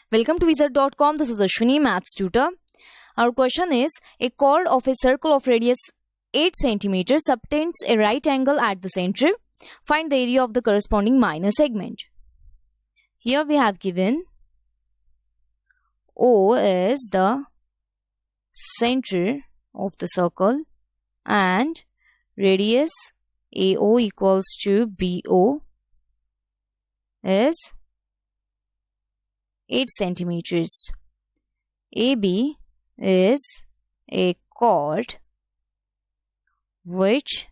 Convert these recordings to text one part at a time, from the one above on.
Welcome to wizard.com. This is Ashwini, Maths tutor. Our question is, a chord of a circle of radius 8 cm subtends a right angle at the center. Find the area of the corresponding minor segment. Here we have given O is the center of the circle and radius AO equals to BO is 8 centimeters. AB is a chord which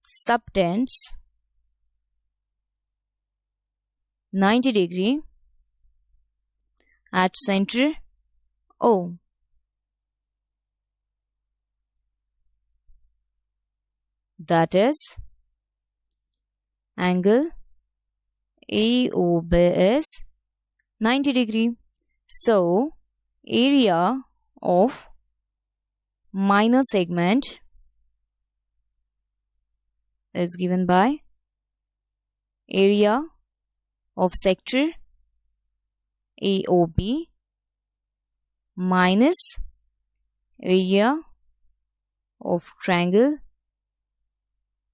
subtends 90 degree at center O. That is, angle AOB is 90 degree. So, area of minor segment is given by area of sector AOB minus area of triangle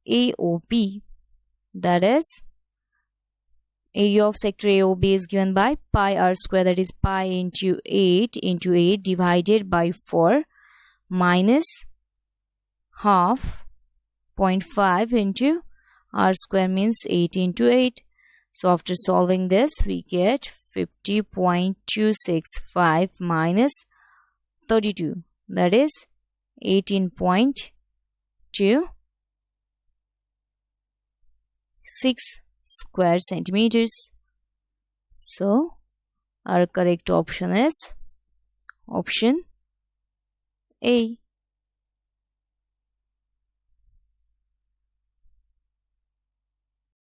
AOP. That is, area of sector AOB is given by pi r square, that is pi into 8 divided by 4 minus half 0.5 into r square means 8 into 8. So after solving this, we get 50.265 minus 32, that is 18.26 square centimeters. So our correct option is option A.